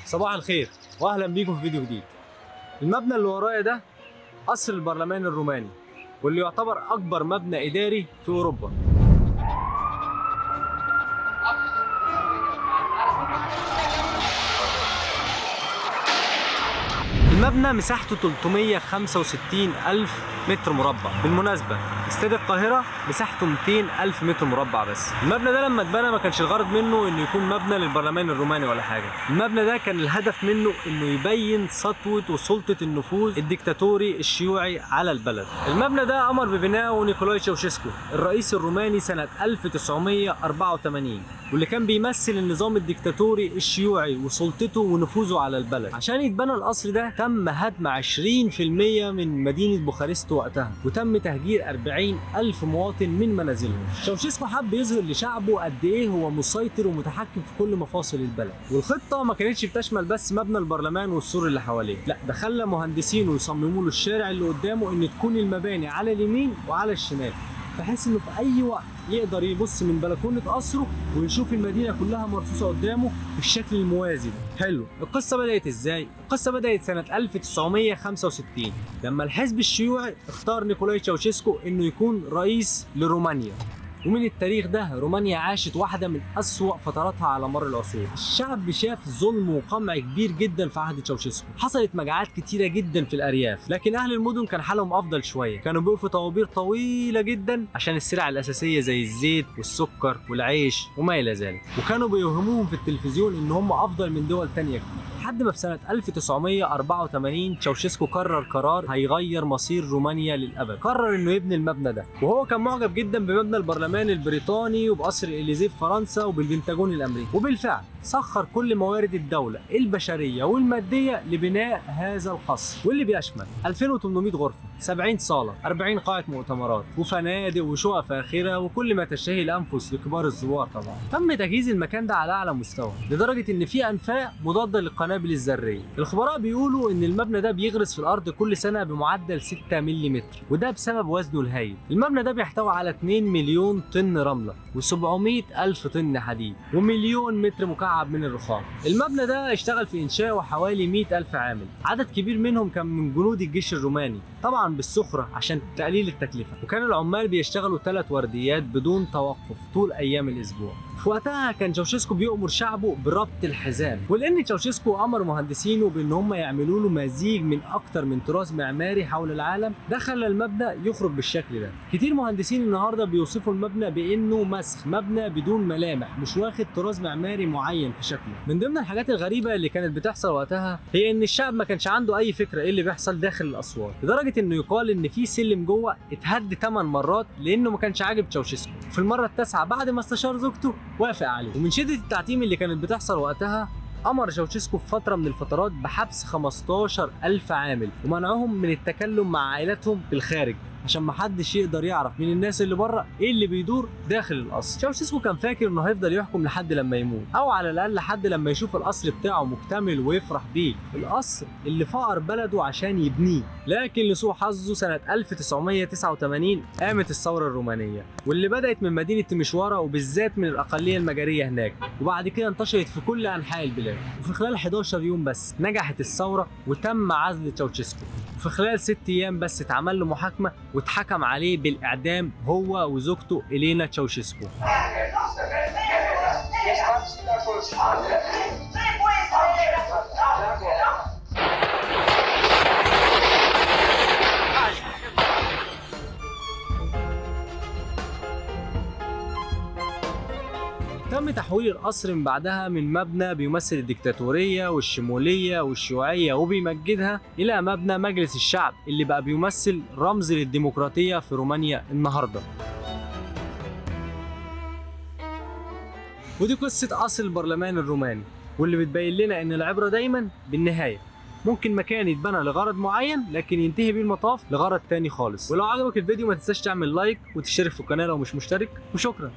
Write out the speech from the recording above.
صباح الخير واهلا بيكم في فيديو جديد. المبنى اللي ورايا ده قصر البرلمان الروماني، واللي يعتبر اكبر مبنى اداري في اوروبا. المبنى مساحته 365 ألف متر مربع. بالمناسبة استاد القاهرة مساحته 200 ألف متر مربع بس. المبنى ده لما اتبنى ما كانش الغرض منه انه يكون مبنى للبرلمان الروماني ولا حاجة. المبنى ده كان الهدف منه انه يبين سطوة وسلطة النفوذ الديكتاتوري الشيوعي على البلد. المبنى ده امر ببنائه نيكولاي تشاوشسكو الرئيس الروماني سنة 1984، واللي كان بيمثل النظام الديكتاتوري الشيوعي وسلطته ونفوذه على البلد. عشان يتبنى القصر ده تم هدم 20% من مدينة بوخارست وقتها، وتم تهجير 40 ألف مواطن من منازلهم. تشاوشسكو حب يظهر لشعبه قد ايه هو مسيطر ومتحكم في كل مفاصل البلد. والخطة ما كانتش بتشمل بس مبنى البرلمان والسور اللي حواليه، لا ده خلى مهندسينه يصمموا له الشارع اللي قدامه ان تكون المباني على اليمين وعلى الشمال، بحيث انه في اي وقت يقدر يبص من بلكونه قصره ويشوف المدينه كلها مرصوصه قدامه بالشكل الموازي. حلو، القصه بدات ازاي؟ القصه بدات سنه 1965 لما الحزب الشيوعي اختار نيكولاي تشاوشسكو انه يكون رئيس لرومانيا. ومن التاريخ ده رومانيا عاشت واحدة من أسوأ فتراتها على مر العصور. الشعب شاف ظلم وقمع كبير جدا في عهد تشاوشسكو، حصلت مجاعات كتيرة جدا في الأرياف، لكن أهل المدن كان حالهم أفضل شوية، كانوا بيقفوا طوابير طويلة جدا عشان السلع الأساسية زي الزيت والسكر والعيش وما إلى ذلك، وكانوا بيوهموهم في التلفزيون إن هم أفضل من دول تانية كتير. لحد ما في سنة 1984 تشاوشسكو قرار هيغير مصير رومانيا للأبد. قرر إنه يبني المبنى ده، وهو كان معجب جدا بمبنى البرلمان البريطاني وبقصر الإليزيه في فرنسا وبالبنتاجون الأمريكي، وبالفعل سخر كل موارد الدولة البشرية والمادية لبناء هذا القصر، واللي بيشمل 2800 غرفة، 70 صالة، 40 قاعة مؤتمرات، وفنادق وشقق فاخرة وكل ما تشتهي الأنفس لكبار الزوار. طبعا تم تجهيز المكان ده على أعلى مستوى، لدرجة إن في أنفاق مضادة للقنابل الذرية. الخبراء بيقولوا إن المبنى ده بيغرس في الأرض كل سنة بمعدل 6 ملم، وده بسبب وزنه الهائل. المبنى ده بيحتوي على 2 مليون طن رملة و700 ألف طن حديد ومليون متر مكعب من الرخام. المبنى ده اشتغل في إنشاؤه حوالي 100 ألف عامل، عدد كبير منهم كان من جنود الجيش الروماني، طبعا بالسخرة عشان تقليل التكلفة. وكان العمال بيشتغلوا 3 ورديات بدون توقف طول أيام الأسبوع. في وقتها كان تشاوشسكو بيأمر شعبه بربط الحزام، ولأن تشاوشسكو أمر مهندسينه بأن هم يعملوا له مزيج من أكتر من تراث معماري حول العالم، ده خلى المبنى يخرج بالشكل ده. كتير مهندسين النهارده بيوصفوا المبنى بأنه مسخ، مبنى بدون ملامح، مش واخد تراث معماري معين في شكله. من ضمن الحاجات الغريبة اللي كانت بتحصل وقتها هي إن الشعب ما كانش عنده أي فكرة إيه اللي بيحصل داخل الأسوار، لدرجة إنه يقال إن في سلم جوه اتهد 8 مرات لأنه ما كانش عاجب تشاوشسكو. في المرة التاسعة بعد ما استشار زوجته وافق عليه. ومن شدة التعتيم اللي كانت بتحصل وقتها أمر تشاوشسكو في فترة من الفترات بحبس 15 ألف عامل ومنعهم من التكلم مع عائلاتهم في الخارج، عشان محدش يقدر يعرف من الناس اللي بره ايه اللي بيدور داخل القصر. تشاوشسكو كان فاكر انه هيفضل يحكم لحد لما يموت، او على الاقل لحد لما يشوف القصر بتاعه مكتمل ويفرح بيه، القصر اللي فقر بلده عشان يبنيه. لكن لسوء حظه سنة 1989 قامت الثورة الرومانية، واللي بدأت من مدينة تيمشوارا وبالذات من الأقلية المجرية هناك، وبعد كده انتشرت في كل أنحاء البلاد. وفي خلال 11 يوم بس نجحت الثورة وتم عزل تشاوشسكو. وفي خلال 6 أيام بس اتعمل له محاكمة واتحكم عليه بالإعدام هو وزوجته إلينا تشاوشسكو. تم تحويل القصر من بعدها من مبنى بيمثل الديكتاتورية والشمولية والشيوعية وبيمجدها إلى مبنى مجلس الشعب اللي بقى بيمثل رمز للديمقراطية في رومانيا النهاردة. ودي قصة قصر البرلمان الروماني، واللي بتبين لنا إن العبرة دايما بالنهاية. ممكن مكان يتبنى لغرض معين لكن ينتهي بيه المطاف لغرض تاني خالص. ولو عجبك الفيديو ما تنساش تعمل لايك وتشترك في القناة لو مش مشترك، وشكرا.